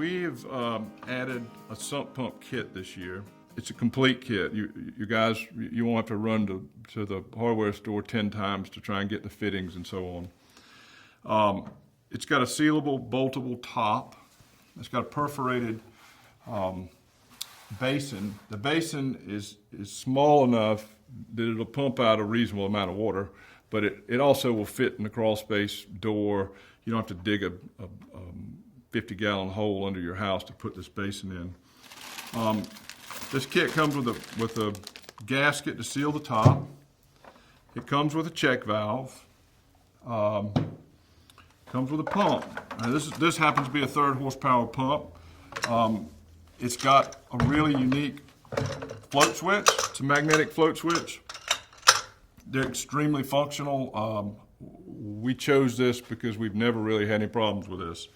We've added a sump pump kit this year. It's a complete kit. You guys, you won't have to run to the hardware store 10 times to try and get the fittings and so on. It's got a sealable, boltable top. It's got a perforated basin. The basin is small enough that it'll pump out a reasonable amount of water, but it also will fit in the crawlspace door. You don't have to dig a 50-gallon hole under your house to put this basin in. This kit comes with a gasket to seal the top. It comes with a check valve. Comes with a pump. Now this happens to be a 3rd horsepower pump. It's got a really unique float switch. It's a magnetic float switch. They're extremely functional. We chose this because we've never really had any problems with this.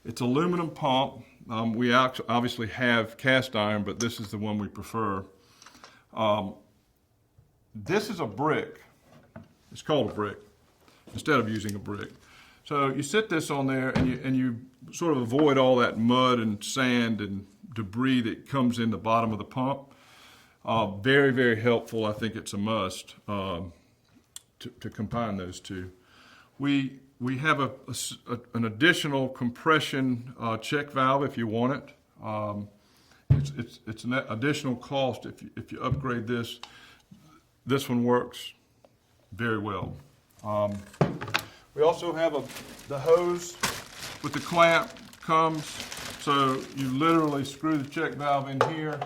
It's aluminum pump. We obviously have cast iron, but this is the one we prefer. This is a brick. It's called a brick instead of using a brick. So you sit this on there and you sort of avoid all that mud and sand and debris that comes in the bottom of the pump. Very, very helpful. I think it's a must to combine those two. We have an additional compression check valve if you want it. It's an additional cost if you upgrade this. This one works very well. We also have the hose with the clamp comes, so you literally screw the check valve in here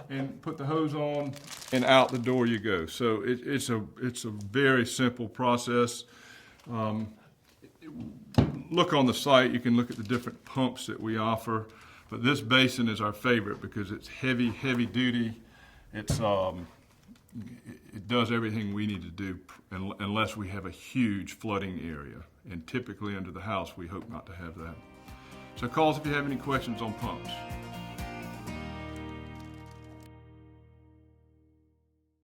and put the hose on, and out the door you go. So it's a very simple process. Look on the site, you can look at the different pumps that we offer, but this basin is our favorite because it's heavy duty. It does everything we need to do unless we have a huge flooding area, and typically under the house we hope not to have that. So call us if you have any questions on pumps.